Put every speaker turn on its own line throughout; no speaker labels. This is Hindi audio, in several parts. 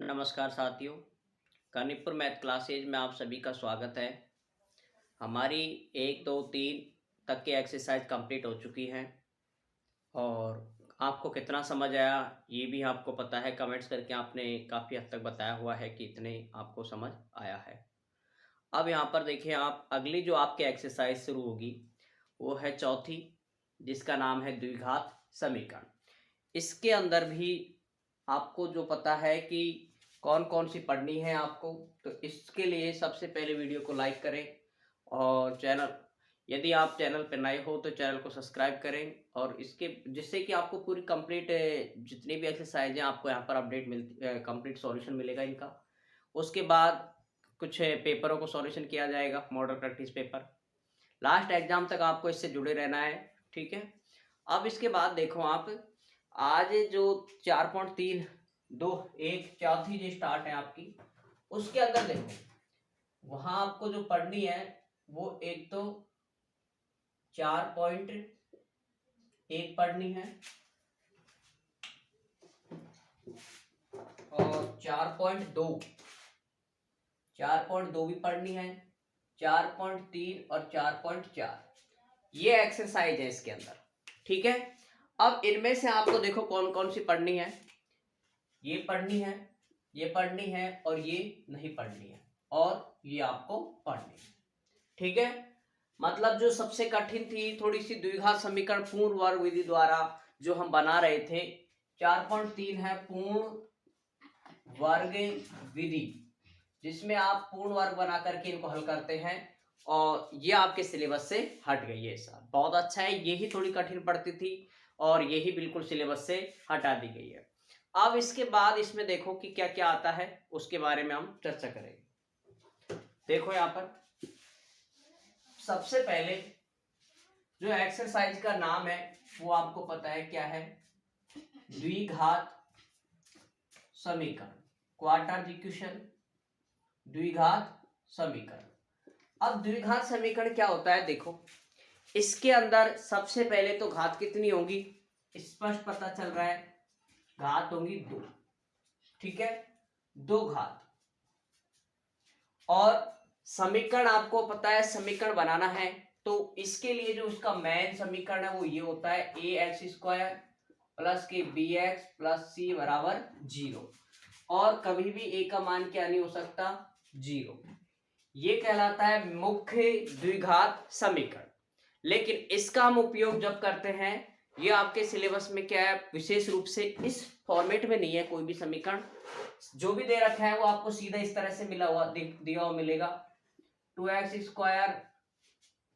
नमस्कार साथियों। कानीपुर मैथ क्लासेज में आप सभी का स्वागत है। हमारी 1 2 3 तक की एक्सरसाइज कंप्लीट हो चुकी हैं और आपको कितना समझ आया ये भी आपको पता है। कमेंट्स करके आपने काफ़ी हद तक बताया हुआ है कि इतने आपको समझ आया है। अब यहाँ पर देखिए, आप अगली जो आपकी एक्सरसाइज शुरू होगी वो है चौथी, जिसका नाम है द्विघात समीकरण। इसके अंदर भी आपको जो पता है कि कौन कौन सी पढ़नी है आपको, तो इसके लिए सबसे पहले वीडियो को लाइक करें और यदि आप चैनल पर नए हो तो चैनल को सब्सक्राइब करें, और इसके जिससे कि आपको पूरी कंप्लीट जितनी भी एक्सरसाइज हैं आपको यहाँ पर अपडेट मिलती, कंप्लीट सॉल्यूशन मिलेगा इनका। उसके बाद कुछ पेपरों को सॉल्यूशन किया जाएगा, model practice paper. Last exam तक आपको इससे जुड़े रहना है, ठीक है। अब इसके बाद देखो आप, आज जो 4.321 चौथी जो स्टार्ट है आपकी, उसके अंदर देखो वहां आपको जो पढ़नी है वो एक तो 4.1 पढ़नी है और 4.2 भी पढ़नी है, 4.3 और 4.4 ये एक्सरसाइज है इसके अंदर, ठीक है। अब इनमें से आपको देखो कौन कौन सी पढ़नी है। ये पढ़नी है, ये पढ़नी है और ये नहीं पढ़नी है, और ये आपको पढ़नी है, ठीक है। मतलब जो सबसे कठिन थी थोड़ी सी द्विघात समीकरण पूर्ण वर्ग विधि द्वारा जो हम बना रहे थे, 4.3 है पूर्ण वर्ग विधि, जिसमें आप पूर्ण वर्ग बना करके इनको हल करते हैं, और ये आपके सिलेबस से हट गई है। सर बहुत अच्छा है, यही थोड़ी कठिन पड़ती थी और यही बिल्कुल सिलेबस से हटा दी गई है। अब इसके बाद इसमें देखो कि क्या क्या आता है, उसके बारे में हम चर्चा करेंगे। देखो यहाँ पर सबसे पहले जो एक्सरसाइज का नाम है वो आपको पता है क्या है, द्विघात समीकरण, क्वाड्रेटिक इक्वेशन, द्विघात समीकरण। अब द्विघात समीकरण क्या होता है, देखो इसके अंदर सबसे पहले तो घात कितनी होगी स्पष्ट पता चल रहा है, घात होंगी 2, ठीक है, 2 घात। और समीकरण आपको पता है, समीकरण बनाना है तो इसके लिए जो उसका मेन समीकरण है वो ये होता है ax² प्लस के bx प्लस c बराबर 0, और कभी भी a का मान क्या नहीं हो सकता, 0। ये कहलाता है मुख्य द्विघात समीकरण। लेकिन इसका हम उपयोग जब करते हैं, ये आपके सिलेबस में क्या है, विशेष रूप से इस फॉर्मेट में नहीं है। कोई भी समीकरण जो भी दे रखा है वो आपको सीधा इस तरह से मिला हुआ दिया हुआ मिलेगा, 2x²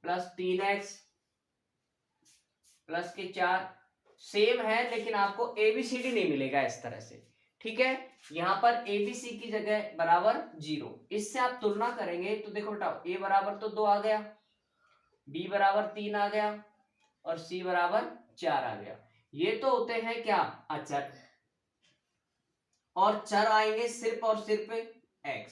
प्लस 3x प्लस के 4 सेम है, लेकिन आपको ABCD नहीं मिलेगा इस तरह से, ठीक है। यहाँ पर ABC की जगह बराबर 0। इससे आप तुलना करेंगे तो देखो बेटा, A बराबर तो 2 आ गया, B बराबर 3 आ गया और C बराबर 4 आ गया। ये तो होते हैं क्या, अचर, और चर आएंगे सिर्फ और सिर्फ x।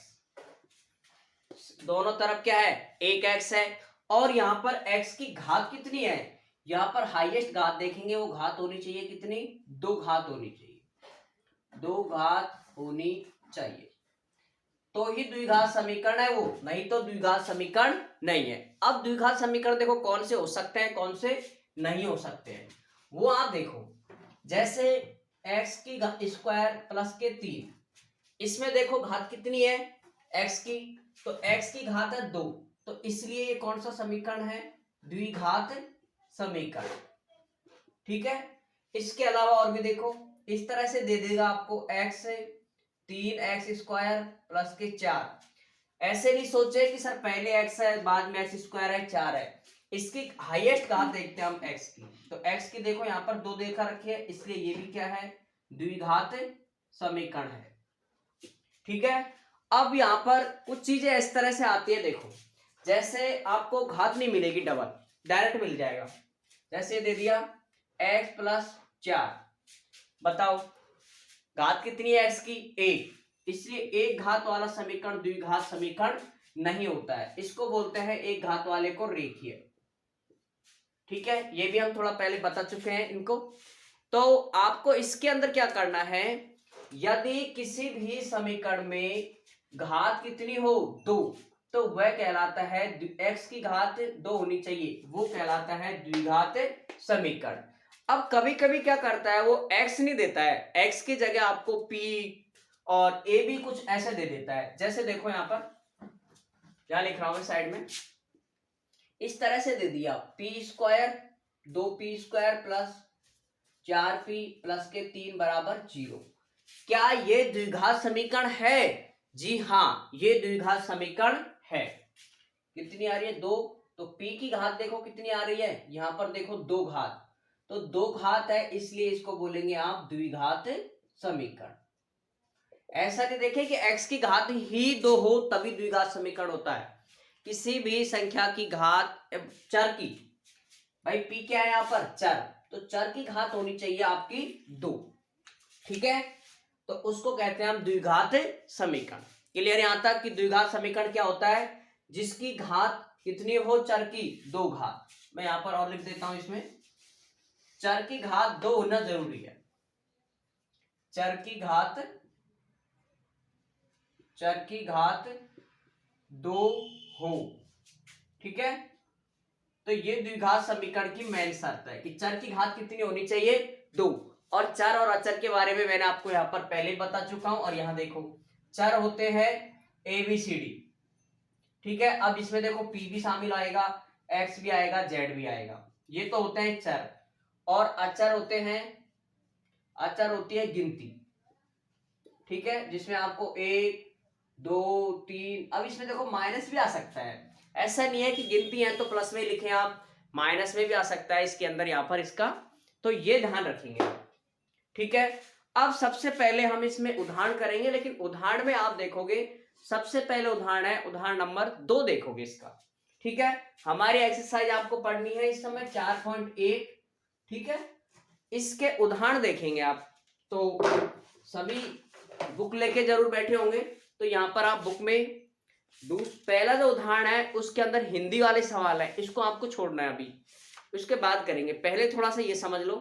दोनों तरफ क्या है, एक x है, और यहाँ पर x की घात कितनी है, यहाँ पर हाईएस्ट घात देखेंगे वो घात होनी चाहिए कितनी, 2 घात होनी चाहिए, 2 घात होनी चाहिए, तो ही द्विघात समीकरण है वो, नहीं तो द्विघात समीकरण नहीं है। अब द्विघात समीकरण देखो कौन से हो सकते हैं कौन से नहीं हो सकते हैं, वो आप देखो। जैसे x की स्क्वायर प्लस के 3, इसमें देखो घात कितनी है x की, तो x की घात है 2, तो इसलिए ये कौन सा समीकरण है, द्विघात समीकरण, ठीक है। इसके अलावा और भी देखो, इस तरह से दे देगा आपको x 3x² प्लस के 4। ऐसे नहीं सोचे कि सर पहले x है बाद में x² है 4 है, इसकी हाईएस्ट घात देखते हैं हम x की, तो x की देखो यहाँ पर 2 देखा रखी है, इसलिए ये भी क्या है, द्विघात समीकरण है, ठीक है। अब यहाँ पर कुछ चीजें इस तरह से आती है, देखो जैसे आपको घात नहीं मिलेगी डबल, डायरेक्ट मिल जाएगा। जैसे दे दिया x प्लस 4, बताओ घात कितनी है x की, 1, इसलिए एक घात वाला समीकरण द्विघात समीकरण नहीं होता है, इसको बोलते हैं एक घात वाले को रेखीय, ठीक है। ये भी हम थोड़ा पहले बता चुके हैं इनको। तो आपको इसके अंदर क्या करना है, यदि किसी भी समीकरण में घात कितनी हो 2, तो वह कहलाता है x की घात 2 होनी चाहिए, वो कहलाता है द्विघात समीकरण। अब कभी कभी क्या करता है वो x नहीं देता है, x की जगह आपको p और a भी कुछ ऐसे दे देता है। जैसे देखो यहां पर क्या लिख रहा हूं साइड में, इस तरह से दे दिया p² 2p² plus 4p plus के 3 बराबर 0। क्या ये द्विघात समीकरण है? जी हाँ, ये द्विघात समीकरण है। कितनी आ रही है 2, तो p की घात देखो कितनी आ रही है, यहां पर देखो 2 घात, तो 2 घात है इसलिए इसको बोलेंगे आप द्विघात समीकरण। ऐसा नहीं देखे कि x की घात ही 2 हो तभी द्विघात समीकरण होता है। किसी भी संख्या की घात, चर की, भाई p क्या है यहां पर चर, तो चर की घात होनी चाहिए आपकी 2, ठीक है, तो उसको कहते हैं हम द्विघात समीकरण। क्लियर यहां तक कि द्विघात समीकरण क्या होता है, जिसकी घात कितनी हो चर की 2 घात। मैं यहां पर और लिख देता हूं, इसमें चर की घात 2 होना जरूरी है, चर की घात 2 हो, ठीक है। तो ये द्विघात समीकरण की मेन शर्त है कि चर की घात कितनी होनी चाहिए 2। और चर और अचर के बारे में मैंने आपको यहां पर पहले बता चुका हूं। और यहां देखो चर होते हैं ABCD, ठीक है। अब इसमें देखो P भी शामिल आएगा, X भी आएगा, Z भी आएगा, ये तो होते हैं चर। और अचर होते हैं, अचर होती है गिनती, ठीक है, जिसमें आपको 1 2 3, अब इसमें देखो माइनस भी आ सकता है, ऐसा नहीं है कि गिनती है तो प्लस में लिखें आप, माइनस में भी आ सकता है इसके अंदर यहां पर इसका, तो ये ध्यान रखेंगे, ठीक है। अब सबसे पहले हम इसमें उदाहरण करेंगे, लेकिन उदाहरण में आप देखोगे सबसे पहले उदाहरण है उदाहरण नंबर 2 देखोगे इसका, ठीक है। हमारी एक्सरसाइज आपको पढ़नी है इस समय 4.1, ठीक है। इसके उदाहरण देखेंगे आप, तो सभी बुक लेके जरूर बैठे होंगे, तो यहां पर आप बुक में पहला जो उदाहरण है उसके अंदर हिंदी वाले सवाल है, इसको आपको छोड़ना है अभी, उसके बाद करेंगे। पहले थोड़ा सा ये समझ लो,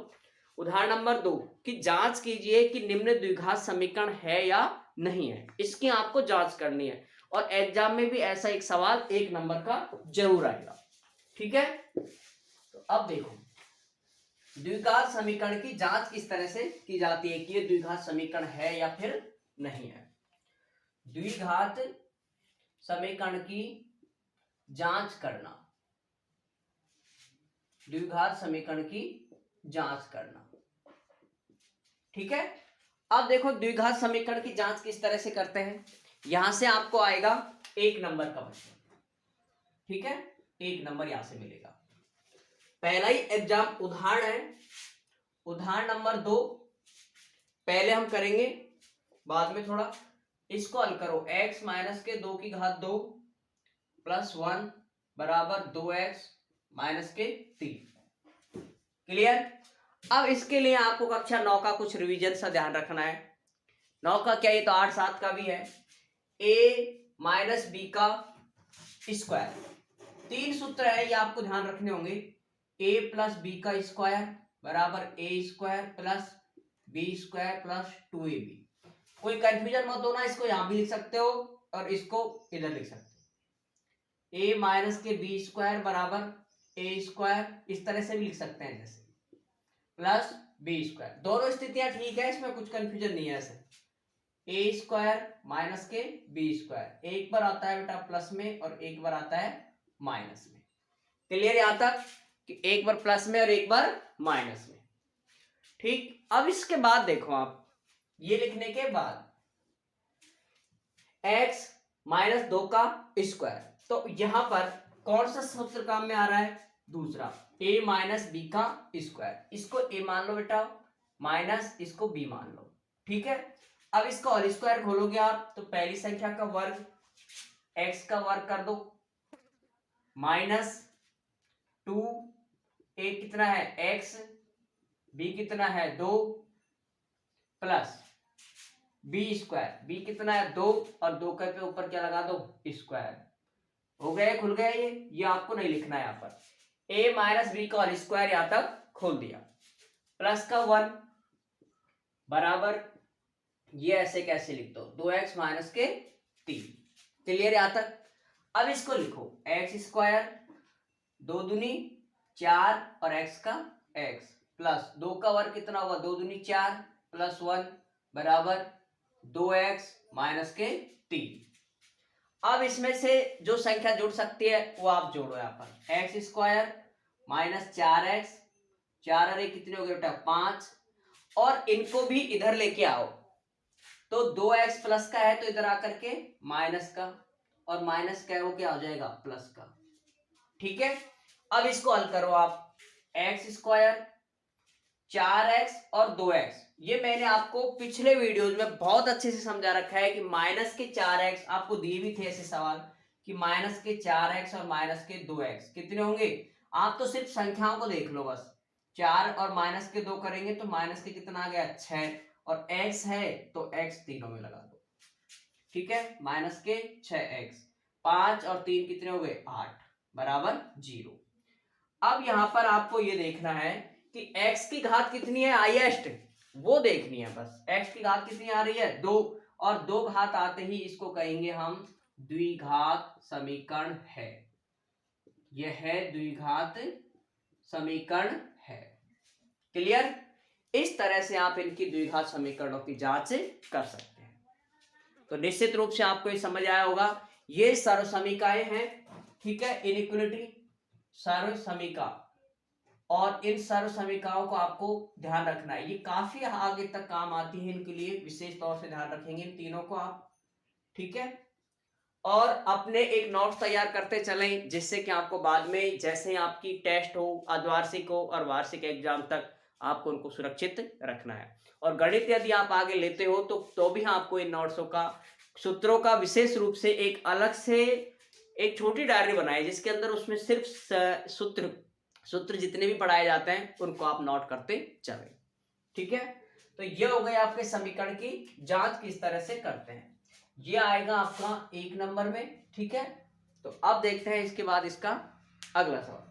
उदाहरण नंबर 2 कि जांच कीजिए कि निम्न द्विघात समीकरण है या नहीं है, इसकी आपको जांच करनी है। और एग्जाम में भी ऐसा एक सवाल 1 नंबर का जरूर आएगा, ठीक है। तो अब देखो द्विघात समीकरण की जांच किस तरह से की जाती है कि ये द्विघात समीकरण है या फिर नहीं है। द्विघात समीकरण की जांच करना, द्विघात समीकरण की जांच करना, ठीक है। अब देखो द्विघात समीकरण की जांच किस तरह से करते हैं, यहां से आपको आएगा 1 नंबर का प्रश्न, ठीक है, 1 नंबर यहां से मिलेगा। पहला ही एग्जाम उदाहरण है, उदाहरण नंबर 2 पहले हम करेंगे, बाद में थोड़ा इसको हल करो। x माइनस के 2 की घात 2 प्लस 1 बराबर 2x माइनस के 3। क्लियर। अब इसके लिए आपको कक्षा 9 का कुछ रिवीजन सा ध्यान रखना है। 9 का क्या, ये तो 8 7 का भी है। a माइनस बी का स्क्वायर, 3 सूत्र है ये आपको ध्यान रखने होंगे। a प्लस बी का स्क्वायर बराबर a square plus B square plus 2ab। कोई कंफ्यूजन मत होना, इसको यहां भी लिख सकते हो और इसको इधर लिख सकते हो। a माइनस के बी स्क्वायर बराबर a स्क्वायर, इस तरह से भी लिख सकते हैं जैसे, प्लस बी स्क्वायर। दोनों स्थितियां ठीक है, इसमें कुछ कंफ्यूजन नहीं है। ऐसे a स्क्वायर माइनस के बी स्क्वायर, एक बार आता है बेटा प्लस में और एक बार आता है माइनस में। क्लियर यहां तक कि एक बार प्लस में और एक बार माइनस में, ठीक। अब इसके बाद देखो आप, ये लिखने के बाद x माइनस 2 का स्क्वायर, तो यहां पर कौन सा सूत्र काम में आ रहा है, दूसरा, a माइनस बी का स्क्वायर। इसको a मान लो बेटा, माइनस इसको b मान लो, ठीक है। अब इसका होल स्क्वायर खोलोगे आप तो पहली संख्या का वर्ग x का वर्ग कर दो, माइनस 2, a कितना है x, b कितना है 2, प्लस बी स्क्वायर, बी कितना है 2 और 2 के ऊपर क्या लगा दो स्क्वायर। हो गया, खुल गया ये आपको नहीं लिखना है यहाँ पर। a माइनस बी का होल स्क्वायर यहां तक खोल दिया, प्लस का 1 बराबर ये ऐसे कैसे लिख दो, 2x माइनस के 3। क्लियर यहाँ तक। अब इसको लिखो एक्स स्क्वायर, 2 दूनी 4 और x का x प्लस 2 का वर्ग कितना होगा, 2 दूनी 4 प्लस 1 बराबर 2x माइनस के 3। अब इसमें से जो संख्या जुड़ सकती है वो आप जोड़ो। यहाँ पर एक्स स्क्वायर माइनस 4x, 4 अरे कितने हो गए बेटा 5, और इनको भी इधर लेके आओ। तो 2x प्लस का है तो इधर आकर के माइनस का, और माइनस का है वो क्या हो जाएगा प्लस का। ठीक है, अब इसको हल करो आप। एक्स स्क्वायर 4x और 2x, ये मैंने आपको पिछले वीडियोज में बहुत अच्छे से समझा रखा है कि माइनस के 4x आपको दिए भी थे ऐसे सवाल कि माइनस के 4x और माइनस के 2x कितने होंगे। आप तो सिर्फ संख्याओं को देख लो बस, 4 और माइनस के 2 करेंगे तो माइनस के कितना आ गया 6, और x है तो x तीनों में लगा दो। ठीक है, माइनस के 6x, 5 और 3 कितने हो गए 8 बराबर 0। अब यहां पर आपको ये देखना है कि x की घात कितनी है हाईएस्ट, वो देखनी है बस। x की घात कितनी आ रही है 2, और 2 घात आते ही इसको कहेंगे हम द्विघात समीकरण है। यह है द्विघात समीकरण है। क्लियर। इस तरह से आप इनकी द्विघात समीकरणों की जांच कर सकते हैं। तो निश्चित रूप से आपको ये समझ आया होगा, ये सर्वसमीकाएं हैं। ठीक है, इनइक्वालिटी सर्वसमीका, और इन सर्व समीकरणों को आपको ध्यान रखना है, ये काफी आगे तक काम आती है, इनके लिए विशेष तौर से ध्यान रखेंगे इन तीनों को आप। ठीक है, और अपने एक नोट तैयार करते चलें, जिससे कि आपको बाद में जैसे आपकी टेस्ट हो, अर्धवार्षिक हो और वार्षिक एग्जाम तक आपको उनको सुरक्षित रखना है। और गणित यदि आप आगे लेते हो तो भी आपको इन नोट्सों का, सूत्रों का विशेष रूप से एक अलग से एक छोटी डायरी बनाई, जिसके अंदर उसमें सिर्फ सूत्र जितने भी पढ़ाए जाते हैं उनको आप नोट करते चलें। ठीक है, तो ये हो गए आपके समीकरण की जांच किस तरह से करते हैं, ये आएगा आपका 1 नंबर में। ठीक है, तो अब देखते हैं इसके बाद इसका अगला सवाल।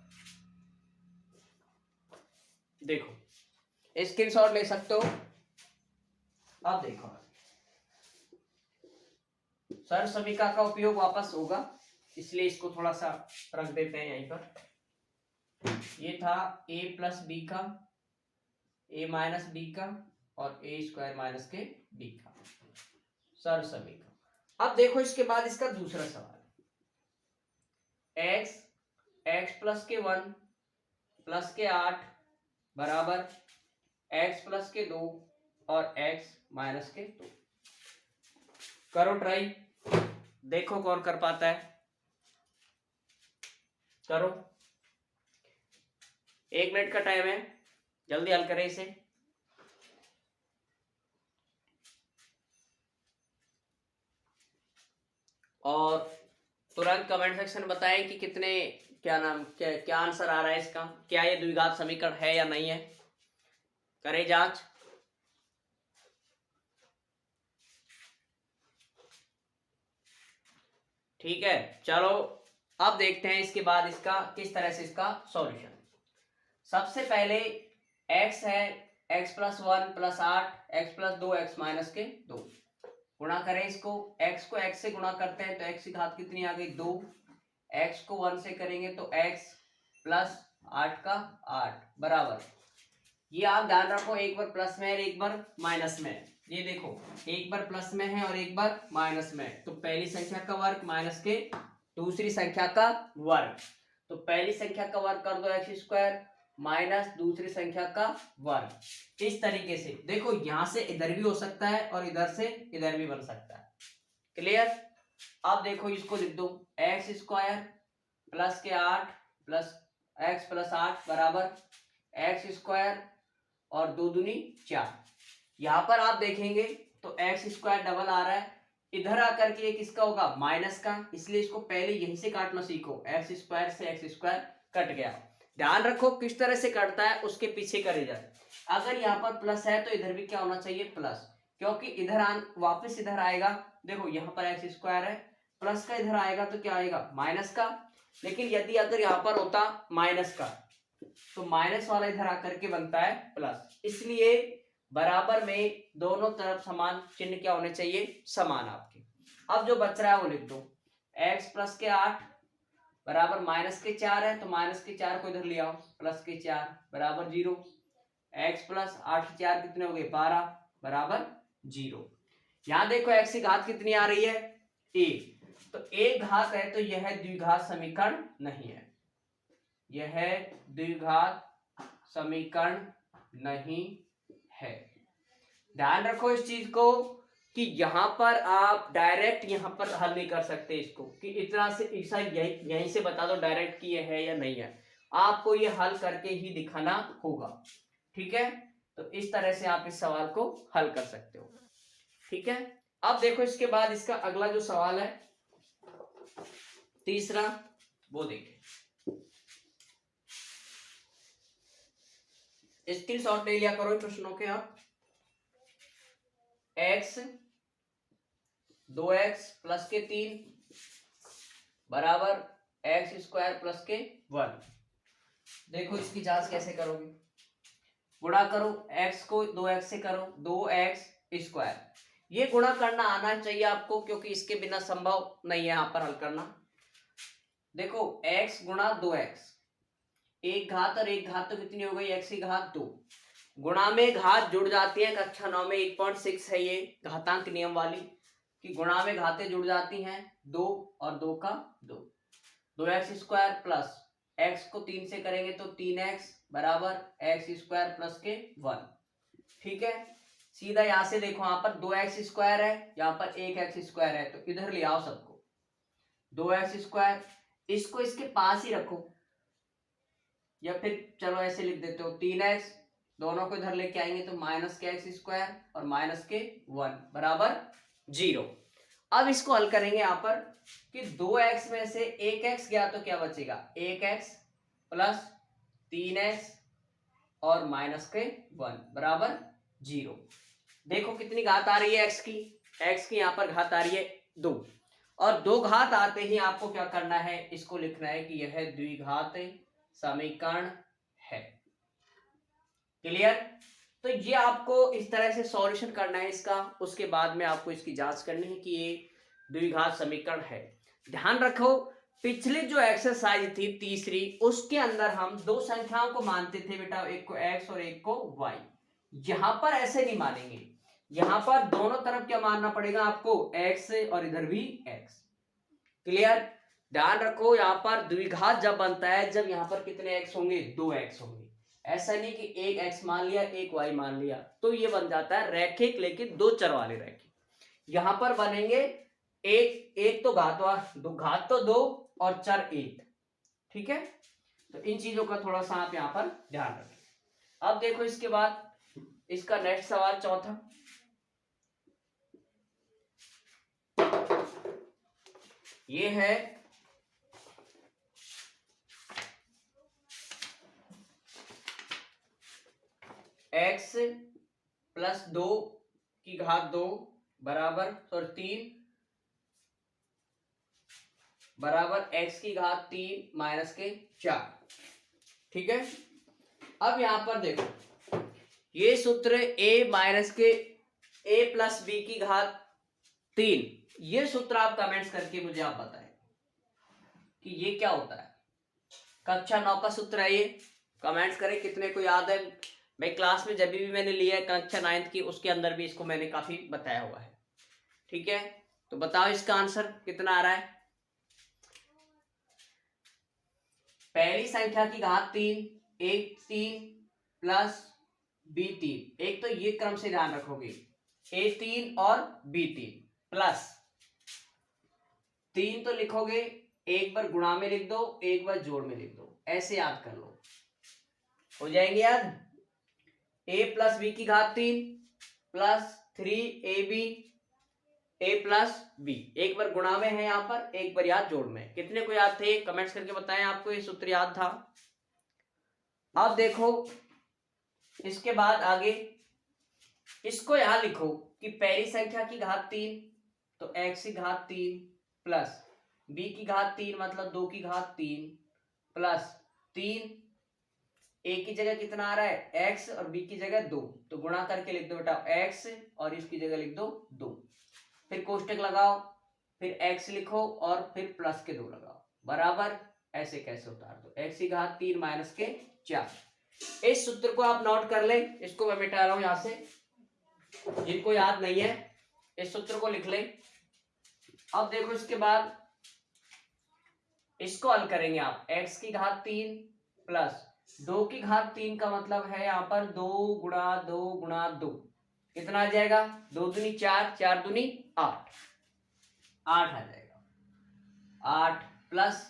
देखो स्क्रीनशॉट ले सकते हो। अब देखो सर्व समीकरण का उपयोग वापस होगा, इसलिए इसको थोड़ा सा रख देते हैं यहीं पर। ये था a प्लस बी का, a माइनस बी का, और a स्क्वायर माइनस के b का सर्व समीकरण। अब देखो इसके बाद इसका दूसरा सवाल, x प्लस के 1 प्लस के 8 बराबर x प्लस के 2 और x माइनस के 2। करो ट्राई, देखो कौन कर पाता है। करो, 1 मिनट का टाइम है, जल्दी हल करें इसे। और तुरंत कमेंट सेक्शन में बताएं कि कितने, क्या आंसर आ रहा है इसका, क्या ये द्विघात समीकरण है या नहीं है। करें जांच। ठीक है, चलो अब देखते हैं इसके बाद इसका किस तरह से इसका सॉल्यूशन। सबसे पहले x है, x plus 1 plus 8, x plus 2 x minus के 2, गुणा करें इसको। x को x से गुणा करते हैं तो x की घात कितनी आ गई 2, x को 1 से करेंगे तो x प्लस 8 का 8 बराबर, ये आप ध्यान रखो एक बार प्लस में है एक बार माइनस में है। ये देखो एक बार प्लस में है और एक बार माइनस में है, तो पहली संख्या का वर्ग माइनस के दूसरी संख्या का वर्ग, तो पहली संख्या का वर्ग कर दो एक्स स्क्वायर माइनस दूसरी संख्या का वर्ग। इस तरीके से देखो, यहां से इधर भी हो सकता है और इधर से इधर भी बन सकता है। क्लियर। अब देखो इसको लिख दो, एक्स स्क्वायर प्लस के 8 प्लस एक्स प्लस 8 बराबर एक्स स्क्वायर और 2 दूनी 4। यहां पर आप देखेंगे तो एक्स स्क्वायर डबल आ रहा है, इधर आकर के किसका होगा माइनस का, इसलिए इसको पहले यहीं से काटना सीखो। एक्स स्क्वायर से एक्स स्क्वायर कट गया। ध्यान रखो किस तरह से कटता है, उसके पीछे का रिजल्ट। अगर यहाँ पर प्लस है तो इधर भी क्या होना चाहिए प्लस, क्योंकि इधर वापस इधर आएगा। देखो यहाँ पर एक्स स्क्वायर है, प्लस का इधर आएगा तो क्या आएगा माइनस का। लेकिन यदि अगर यहाँ पर होता माइनस का तो माइनस वाला इधर आकर के बनता है प्लस, इसलिए बराबर में दोनों तरफ समान चिन्ह क्या होने चाहिए, समान आपके। अब जो बच रहा है वो लिख दो, x प्लस के 8 बराबर माइनस के 4 है, तो माइनस के 4 को इधर ले आओ, प्लस के 4 बराबर 0। x प्लस 8 के 4 कितने हो गए, 12 बराबर 0। यहाँ देखो x की घात कितनी आ रही है, a, तो एक घात है तो यह द्विघात समीकरण नहीं है, यह द्विघात समीकरण नहीं है। ध्यान रखो इस चीज को कि यहां पर आप डायरेक्ट यहां पर हल नहीं कर सकते इसको, कि इतना से ऐसा यहीं से बता दो डायरेक्ट कि ये है या नहीं है, आपको ये हल करके ही दिखाना होगा। ठीक है, तो इस तरह से आप इस सवाल को हल कर सकते हो। ठीक है, अब देखो इसके बाद इसका अगला जो सवाल है तीसरा, वो देखिए, स्क्रीनशॉट ले लिया करो प्रश्नों के आप। x 2x प्लस के 3 बराबर x स्क्वायर प्लस के 1। देखो इसकी जांच कैसे करोगे, गुणा करो, x को 2x से करो, 2x स्क्वायर, ये गुणा करना आना चाहिए आपको, क्योंकि इसके बिना संभव नहीं है यहाँ पर हल करना। देखो x गुणा 2x, एक घात और एक घात तो कितनी हो गई, x की घात 2, गुणा में घात जुड़ जाती है, कक्षा 9 में 1.6 है ये घातांक नियम वाली, कि गुणा में घातें जुड़ जाती हैं, 2 और 2 का 2, 2x स्क्वायर प्लस x को 3 से करेंगे तो 3x बराबर x स्क्वायर प्लस के 1। ठीक है, सीधा यहां से देखो, यहाँ पर 2x स्क्वायर है, यहाँ पर 1x स्क्वायर है, तो इधर ले आओ सबको, 2x स्क्वायर, इसको इसके पास ही रखो, या फिर चलो ऐसे लिख देते हो 3x, दोनों को इधर लेके आएंगे तो माइनस के एक्स स्क्वायर और माइनस के 1 बराबर 0। अब इसको हल करेंगे यहाँ पर कि 2x में से 1x गया तो क्या बचेगा, 1x प्लस 3x और माइनस के 1 बराबर 0। देखो कितनी घात आ रही है x की यहाँ पर घात आ रही है 2, और 2 घात आते ही आपको क्या करना है, इसको लिखना है कि यह द्विघात समीकरण है। क्लियर, तो ये आपको इस तरह से सॉल्यूशन करना है इसका, उसके बाद में आपको इसकी जांच करनी है कि ये द्विघात समीकरण है। ध्यान रखो पिछली जो एक्सरसाइज थी तीसरी, उसके अंदर हम 2 संख्याओं को मानते थे बेटा, एक को x और एक को y, यहां पर ऐसे नहीं मानेंगे, यहां पर दोनों तरफ क्या मानना पड़ेगा आपको, x और इधर भी x। क्लियर, ध्यान रखो यहाँ पर द्विघात जब बनता है जब यहाँ पर कितने x होंगे, 2x होंगे, ऐसा नहीं कि एक x मान लिया एक y मान लिया, तो ये बन जाता है रैखिक, लेकिन 2 चर वाले रैखिक। यहां पर बनेंगे एक तो घात तो 2 और चर 1। ठीक है, तो इन चीजों का थोड़ा सा आप यहाँ पर ध्यान रखें। अब देखो इसके बाद इसका नेक्स्ट सवाल चौथा, ये है x प्लस 2 की घात 2 बराबर 3 बराबर x की घात 3 माइनस के 4। ठीक है, अब यहां पर देखो ये सूत्र a माइनस के a प्लस b की घात 3, ये सूत्र आप कमेंट्स करके मुझे आप बताएं कि ये क्या होता है। कक्षा 9 का सूत्र है ये, कमेंट्स करें कितने को याद है। भाई क्लास में जब भी मैंने लिया है कक्षा 9 की, उसके अंदर भी इसको मैंने काफी बताया हुआ है। ठीक है, तो बताओ इसका आंसर कितना आ रहा है। पहली संख्या की घात 3, एक 3 प्लस b3, एक तो ये क्रम से ध्यान रखोगे, a3 और b3 प्लस 3 तो लिखोगे, एक बार गुणा में लिख दो, एक बार जोड़ में लिख दो, ऐसे याद कर लो, हो जाएंगे याद। a प्लस बी की घात 3 plus 3ab a plus B, एक बार गुणा में है यहाँ पर, एक बार याद जोड़ में। कितने को याद थे कमेंट्स करके बताएं, आपको ये सूत्र याद था। अब देखो इसके बाद आगे इसको यहां लिखो कि पहली संख्या की घात 3 तो x की घात 3 प्लस b की घात 3 मतलब 2 की घात 3 प्लस 3 ए की जगह कितना आ रहा है x और b की जगह 2, तो गुणा करके लिख दो बेटा x और इसकी जगह लिख दो 2, फिर कोष्टक लगाओ, फिर x लिखो और फिर प्लस के 2 लगाओ, बराबर ऐसे कैसे उतार दो x की घात 3 माइनस के 4। इस सूत्र को आप नोट कर ले, इसको मैं मिटा रहा हूं यहां से, जिनको याद नहीं है इस सूत्र को लिख ले। अब देखो इसके बाद इसको हल करेंगे आप, x की घात 3 प्लस 2 की घात 3 का मतलब है यहाँ पर 2 गुणा 2 गुणा 2, कितना आ जाएगा 2 दूनी 4, 4 दूनी 8, 8 आ जाएगा, 8 प्लस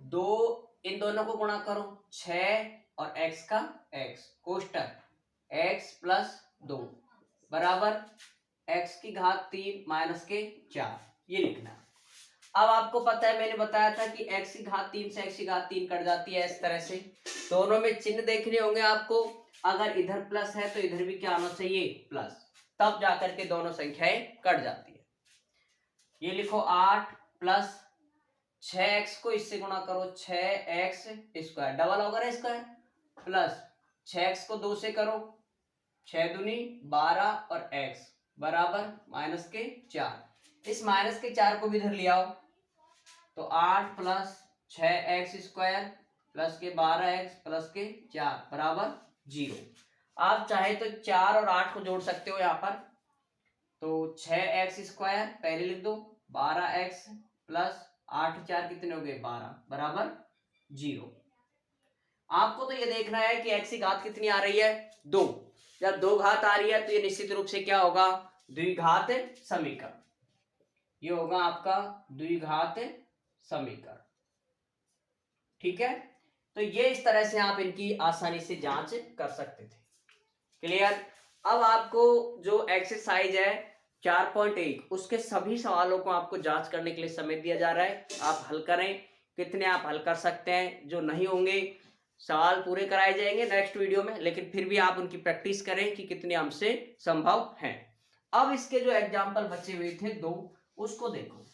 2, इन दोनों को गुणा करो 6 और x का x, कोष्टक x प्लस 2 बराबर x की घात 3 माइनस के 4, ये लिखना। अब आपको पता है मैंने बताया था कि x की घात 3 से x की घात 3 कट जाती है, इस तरह से दोनों में चिन्ह देखने होंगे आपको, अगर इधर प्लस है तो इधर भी क्या आना चाहिए प्लस, तब जाकर के दोनों संख्याएं कट जाती है। ये लिखो 8 प्लस 6x को इससे गुणा करो 6x स्क्वायर, डबल होगा ना स्क्वायर, प्लस 6x को 2 से करो 6 दूनी 12 और x बराबर माइनस के 4, इस माइनस के 4 को भी इधर ले आओ, तो 8 प्लस 6x स्क्वायर प्लस के 12x प्लस के 4 बराबर 0। आप चाहे तो 4 और 8 को जोड़ सकते हो यहाँ पर, तो 6x स्क्वायर पहले लिख दो, 12x प्लस 8 4 कितने हो गए 12 बराबर 0। आपको तो ये देखना है कि x की घात कितनी आ रही है 2, जब 2 घात आ रही है तो ये निश्चित रूप से क्या होगा द्विघात समीकरण, ये होगा आपका द्विघात समीकरण, ठीक है। तो ये इस तरह से आप इनकी आसानी से जांच कर सकते थे, क्लियर। अब आपको जो एक्सरसाइज है 4.1 उसके सभी सवालों को आपको जांच करने के लिए समय दिया जा रहा है, आप हल करें, कितने आप हल कर सकते हैं, जो नहीं होंगे सवाल पूरे कराए जाएंगे नेक्स्ट वीडियो में, लेकिन फिर भी आप उनकी प्रैक्टिस करें कि कितने हमसे संभव हैं। अब इसके जो एग्जाम्पल बचे हुए थे 2 उसको देखो,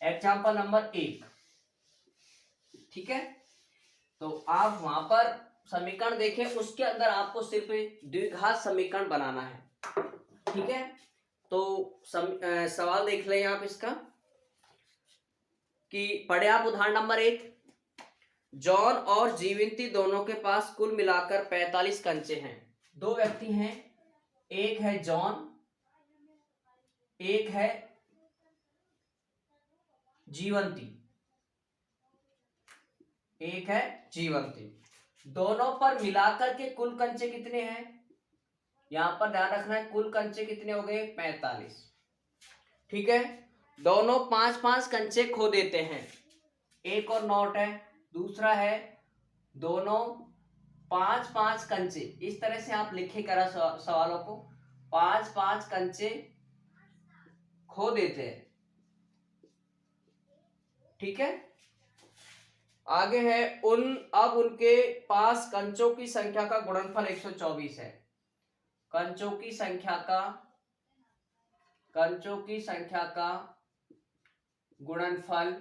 एग्जाम्पल नंबर 1, ठीक है। तो आप वहां पर समीकरण देखें, उसके अंदर आपको सिर्फ द्विघात समीकरण बनाना है, ठीक है। तो सवाल देख लें आप इसका कि पढ़े आप उदाहरण नंबर 1, जॉन और जीवंती दोनों के पास कुल मिलाकर 45 कंचे हैं। 2 व्यक्ति हैं, एक है जॉन, एक है जीवंती, एक है जीवंती, दोनों पर मिलाकर के कुल कंचे कितने हैं, यहां पर ध्यान रखना है कुल कंचे कितने हो गए 45, ठीक है। दोनों 5-5 कंचे खो देते हैं, एक और नोट है, दूसरा है दोनों 5-5 कंचे, इस तरह से आप लिखे करा सवालों को, 5-5 कंचे खो देते हैं, ठीक है। आगे है अब उनके पास कंचों की संख्या का गुणनफल 124 है। कंचों की संख्या का गुणनफल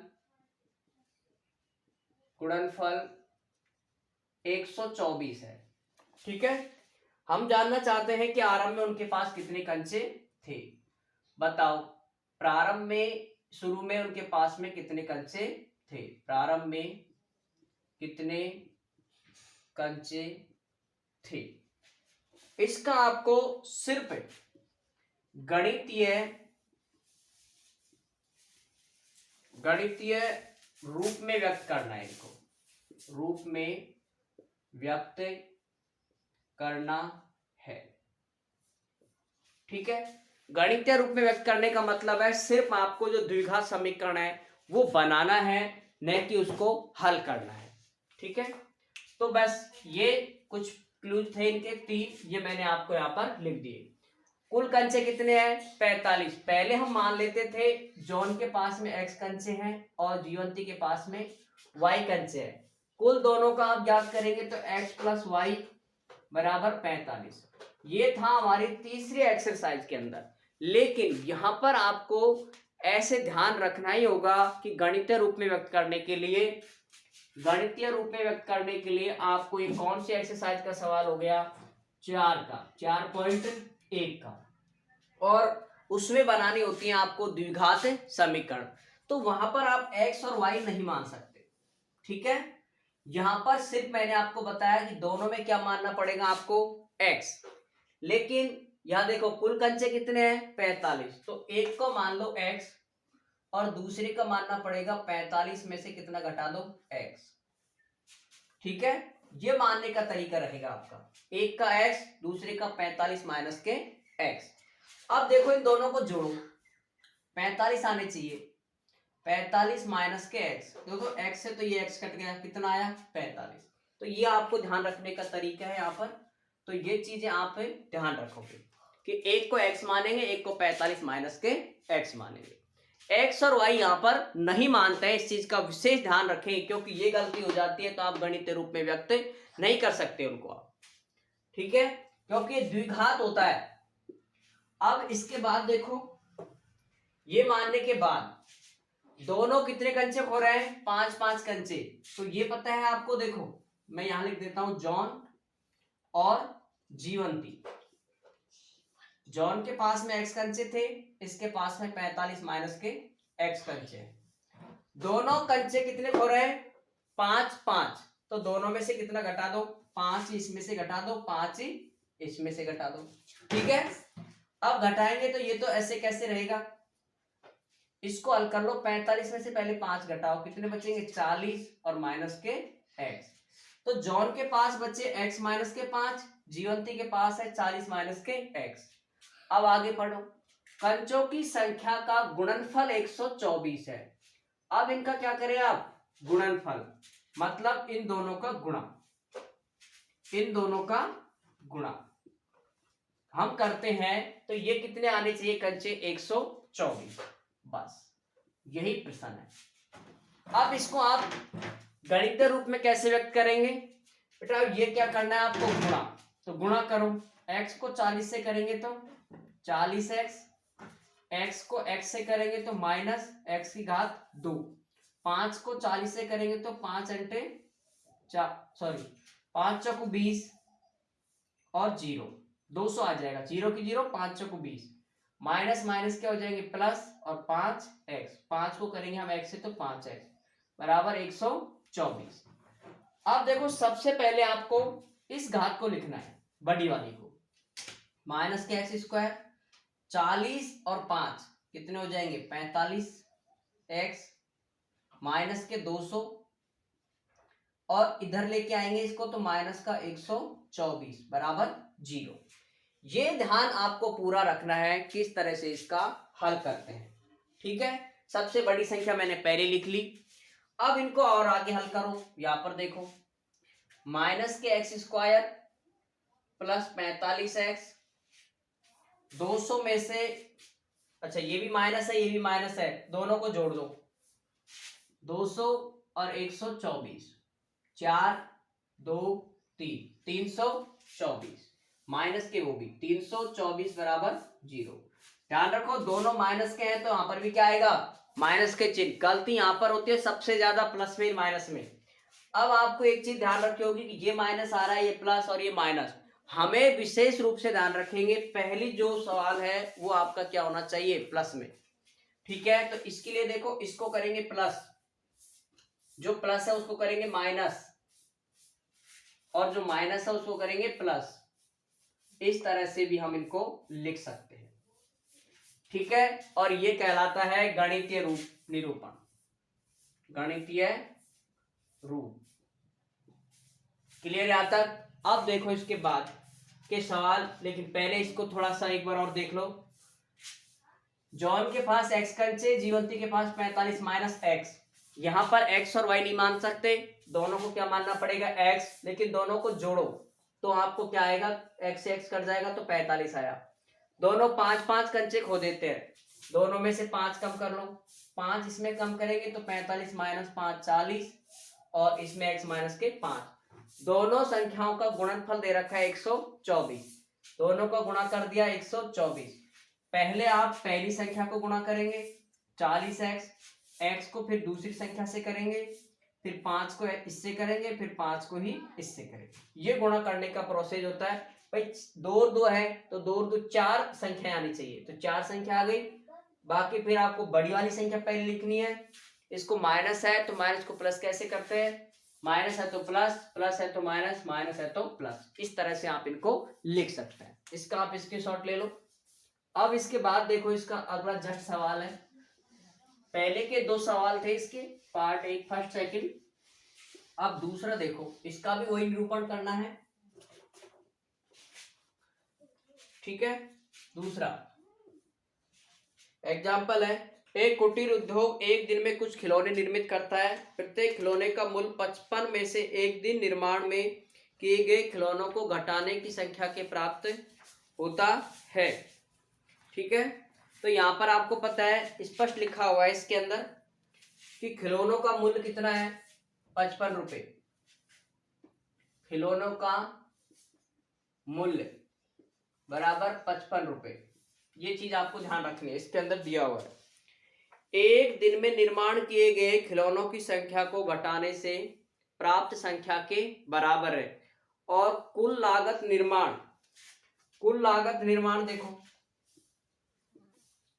124 है, ठीक है। हम जानना चाहते हैं कि आरंभ में उनके पास कितने कंचे थे, बताओ प्रारंभ में शुरू में उनके पास में कितने कंचे थे, प्रारंभ में कितने कंचे थे। इसका आपको सिर्फ गणितीय रूप में व्यक्त करना है, इनको रूप में व्यक्त करना है, ठीक है। गणितीय रूप में व्यक्त करने का मतलब है सिर्फ आपको जो द्विघात समीकरण है वो बनाना है, न कि उसको हल करना है, ठीक है। तो बस ये कुछ क्लूज थे इनके 3, ये मैंने आपको यहाँ पर लिख दिए। कुल कंचे कितने हैं 45, पहले हम मान लेते थे जॉन के पास में x कंचे हैं और जीवंती के पास में y कंचे हैं, कुल दोनों का आप ज्ञात करेंगे तो x प्लस y बराबर 45, ये था हमारी तीसरी एक्सरसाइज के अंदर। लेकिन यहां पर आपको ऐसे ध्यान रखना ही होगा कि गणितीय रूप में व्यक्त करने के लिए गणितीय रूप में व्यक्त करने के लिए आपको ये कौन सी एक्सरसाइज का सवाल हो गया, 4.1 का, और उसमें बनानी होती है आपको द्विघात समीकरण। तो वहां पर आप x और y नहीं मान सकते, ठीक है। यहां पर सिर्फ मैंने आपको बताया कि दोनों में क्या मानना पड़ेगा आपको, x। लेकिन यहां देखो कुल कंचे कितने हैं, 45। तो एक को मान लो x और दूसरे का मानना पड़ेगा 45 में से कितना घटा दो, x, ठीक है। ये मानने का तरीका रहेगा आपका, एक का x दूसरे का 45 माइनस के x। अब देखो इन दोनों को जोड़ो, 45 आने चाहिए, 45 माइनस के x, देखो x से तो ये x कट गया, कितना आया 45। तो ये आपको ध्यान रखने का तरीका है यहाँ पर। तो ये चीजें आप ध्यान रखोगे कि एक को x मानेंगे, एक को 45 माइनस के x मानेंगे। x और y यहाँ पर नहीं मानते हैं, इस चीज का विशेष ध्यान रखें, क्योंकि ये गलती हो जाती है तो आप गणितीय रूप में व्यक्त नहीं कर सकते उनको आप, ठीक है, क्योंकि द्विघात होता है। अब इसके बाद देखो, ये मानने के बाद दोनों कितने कंचे हो रहे हैं, 5-5 कंचे। तो ये पता है आपको, देखो मैं यहां लिख देता हूं जॉन और जीवंती। जॉन के पास में x कंचे थे, इसके पास में 45 माइनस के x कंचे। दोनों कंचे कितने हो रहे हैं, 5-5। तो दोनों में से कितना घटा दो, 5 इसमें से घटा दो, 5 इसमें से घटा दो, ठीक है। अब घटाएंगे तो ये तो ऐसे कैसे रहेगा, इसको हल कर लो, 45 में से पहले 5 घटाओ, कितने बचेंगे 40 और माइनस के x। तो जॉन के पास बचे x माइनस के 5, जीवंती के पास है 40 माइनस के x। अब आगे पढ़ो, कंचों की संख्या का गुणनफल 124 है। अब इनका क्या करें आप, गुणनफल, मतलब इन दोनों का गुणा, इन दोनों का गुणा हम करते हैं तो ये कितने आने चाहिए कंचे, 124, बस यही प्रश्न है। अब इसको आप गणितीय रूप में कैसे व्यक्त करेंगे बेटा, ये क्या करना है आपको, गुणा। तो गुणा करो, x को 40 से करेंगे तो 40x, x को x से करेंगे तो माइनस x की घात 2, 5 को 40 से करेंगे तो 5 अंटे 5 चौको 20 और 0, 200 आ जाएगा, 0 की 0, 5 चौको 20, माइनस माइनस क्या हो जाएंगे प्लस, और 5x, 5 को करेंगे हम x से तो 5x बराबर 124। अब देखो सबसे पहले आपको इस घात को लिखना है, बड़ी वाली को, माइनस के एक्स स्क्वायर, 40 और 5 कितने हो जाएंगे 45x माइनस के 200, और इधर लेके आएंगे इसको तो माइनस का 124 बराबर 0। ये ध्यान आपको पूरा रखना है किस तरह से इसका हल करते हैं, ठीक है। सबसे बड़ी संख्या मैंने पहले लिख ली, अब इनको और आगे हल करो। यहां पर देखो, माइनस के एक्स स्क्वायर प्लस 45x, 200 में से, अच्छा ये भी माइनस है ये भी माइनस है, दोनों को जोड़ दो, 200 और 124, 4 2 3, 324 माइनस के वो भी 324 बराबर 0। ध्यान रखो दोनों माइनस के हैं तो यहां पर भी क्या आएगा, माइनस के चिन्ह। गलती यहां पर होती है सबसे ज्यादा प्लस में माइनस में। अब आपको एक चीज ध्यान रखी होगी कि ये माइनस आ रहा है, ये प्लस और ये माइनस, हमें विशेष रूप से ध्यान रखेंगे पहली जो सवाल है वो आपका क्या होना चाहिए, प्लस में, ठीक है। तो इसके लिए देखो, इसको करेंगे प्लस, जो प्लस है उसको करेंगे माइनस, और जो माइनस है उसको करेंगे प्लस। इस तरह से भी हम इनको लिख सकते हैं, ठीक है। और ये कहलाता है गणितीय रूप निरूपण, गणितीय रूप। क्लियर यहां तक। अब देखो इसके बाद के सवाल, लेकिन पहले इसको थोड़ा सा एक बार और देख लो। जॉन के पास x कंचे, जीवंती के पास 45 माइनस x। यहां पर x और y नहीं मान सकते, दोनों को क्या मानना पड़ेगा x, लेकिन दोनों को जोड़ो तो आपको क्या आएगा, x से x कट जाएगा तो 45 आया। दोनों 5-5 कंचे खो देते हैं, दोनों में से 5 कम कर लो, 5 इसमें कम करेंगे तो 45 माइनस 5 40, और इसमें x माइनस के 5। दोनों संख्याओं का गुणनफल दे रखा है 124, दोनों का गुणा कर दिया 124। पहले आप पहली संख्या को गुणा करेंगे 40x, x को फिर दूसरी संख्या से करेंगे, फिर 5 को इससे करेंगे, फिर 5 को ही इससे करेंगे। ये गुणा करने का प्रोसेस होता है भाई। 2 और 2 है तो 2 और 2 4 संख्या आनी चाहिए, तो 4 संख्या आ गई। बाकी फिर आपको बड़ी वाली संख्या पहले लिखनी है। इसको माइनस है तो माइनस को प्लस कैसे करते हैं, माइनस है तो प्लस, प्लस है तो माइनस, माइनस है तो प्लस। इस तरह से आप इनको लिख सकते हैं। इसका आप स्क्रीनशॉट ले लो। अब इसके बाद देखो इसका अगला जस्ट सवाल है। पहले के 2 सवाल थे इसके, पार्ट 1 फर्स्ट सेकंड। अब दूसरा देखो, इसका भी वही निरूपण करना है। ठीक है। दूसरा एग्जाम्पल है, एक कुटीर उद्योग एक दिन में कुछ खिलौने निर्मित करता है। प्रत्येक खिलौने का मूल्य 55 में से एक दिन निर्माण में किए गए खिलौनों को घटाने की संख्या के प्राप्त होता है। ठीक है। तो यहाँ पर आपको पता है, स्पष्ट लिखा हुआ है इसके अंदर कि खिलौनों का मूल्य कितना है, 55 रुपए। खिलौनों का मूल्य बराबर 55 रुपए। ये चीज आपको ध्यान रखनी है, इसके अंदर दिया हुआ है। एक दिन में निर्माण किए गए खिलौनों की संख्या को घटाने से प्राप्त संख्या के बराबर है। और कुल लागत निर्माण, कुल लागत निर्माण देखो,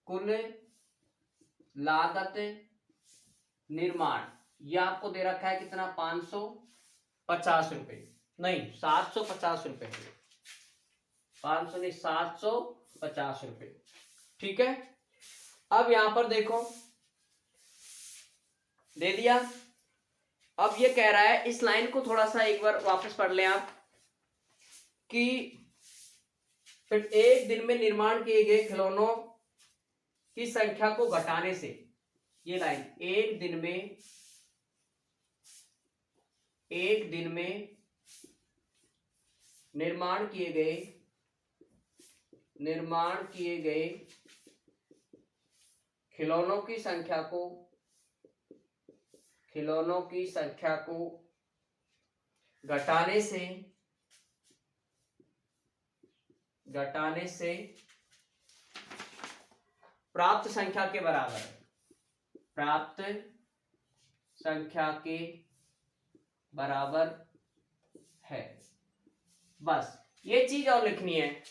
कुल लागत निर्माण ये आपको दे रखा है कितना, 550 रुपए, नहीं 750 रुपए, 500 नहीं 750 रुपए। ठीक है। अब यहां पर देखो दे दिया। अब ये कह रहा है, इस लाइन को थोड़ा सा एक बार वापस पढ़ लें आप, कि फिर एक दिन में निर्माण किए गए खिलौनों की संख्या को घटाने से, ये लाइन, एक दिन में निर्माण किए गए खिलौनों की संख्या को घटाने से प्राप्त संख्या के बराबर है, प्राप्त संख्या के बराबर है। बस ये चीज और लिखनी है,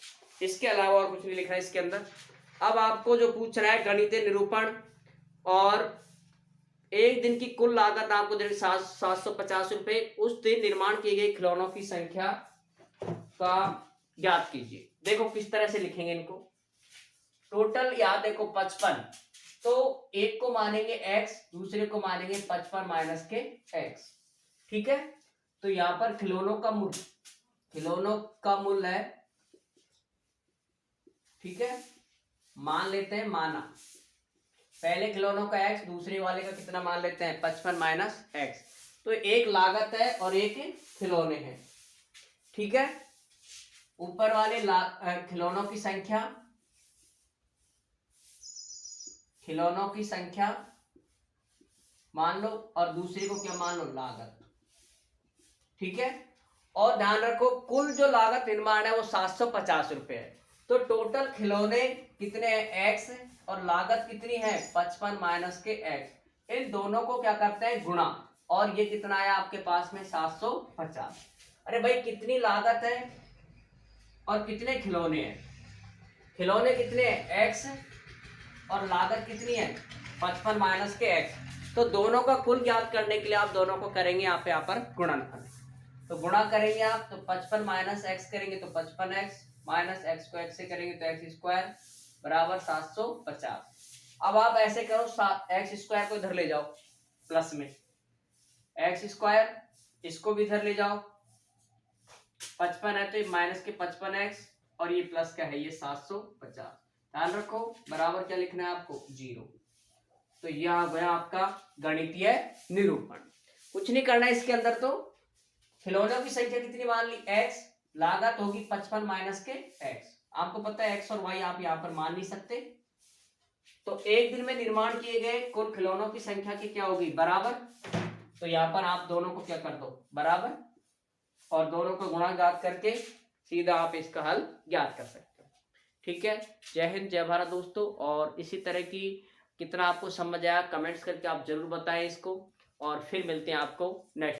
इसके अलावा और कुछ नहीं लिखना है इसके अंदर। अब आपको जो पूछ रहा है गणितीय निरूपण, और एक दिन की कुल लागत आपको दे 750 रुपए, उस दिन निर्माण किए गए खिलौनों की संख्या का ज्ञात कीजिए। देखो किस तरह से लिखेंगे इनको। टोटल याद देखो 55, तो एक को मानेंगे x, दूसरे को मानेंगे 55 माइनस के x। ठीक है। तो यहां पर खिलौनों का मूल्य है, ठीक है, मान लेते हैं, माना पहले खिलौनों का x, दूसरे वाले का कितना मान लेते हैं, 55 माइनस x। तो एक लागत है और एक खिलौने हैं। ठीक है। ऊपर वाले खिलौनों की संख्या मान लो, और दूसरे को क्या मान लो, लागत। ठीक है। और ध्यान रखो, कुल जो लागत निर्माण है वो 750 रुपए है। तो टोटल खिलौने कितने हैं, x, और लागत कितनी है, 55 माइनस के x। इन दोनों को क्या करते हैं, गुणा, और ये कितना आया आपके पास में, 750। अरे भाई कितनी लागत है और कितने खिलौने हैं, खिलौने कितने हैं, x, और लागत कितनी है, 55 माइनस के x। तो दोनों का कुल ज्ञात करने के लिए आप दोनों को करेंगे यहाँ पर गुणनफल। तो गुणा करेंगे आप, तो 55 माइनस एक्स करेंगे तो 55x, माइनस एक्स को एक्स से करेंगे तो एक्स स्क्वायर बराबर 750। अब आप ऐसे करो, एक्स स्क्वायर को इधर ले जाओ प्लस में, एक्स स्क्वायर इसको भी इधर ले जाओ, 55 है तो ये माइनस के 55x, और ये प्लस का है ये 750। ध्यान रखो बराबर क्या लिखना है आपको, 0। तो यह आ गया आपका गणितीय निरूपण। कुछ नहीं करना है इसके अंदर। तो खिलौनों की संख्या कितनी मान ली, x, लागत होगी 55 माइनस के x। आपको पता है x और y आप यहाँ पर मान नहीं सकते। तो एक दिन में निर्माण किए गए कुल खिलौनों की संख्या की क्या होगी, बराबर। तो यहाँ पर आप दोनों को क्या कर दो, बराबर, और दोनों को गुणा ज्ञात करके सीधा आप इसका हल ज्ञात कर सकते हो। ठीक है। जय हिंद, जय भारत दोस्तों। और इसी तरह की कितना आपको समझ आया कमेंट्स करके आप जरूर बताएं इसको। और फिर मिलते हैं आपको नेक्स्ट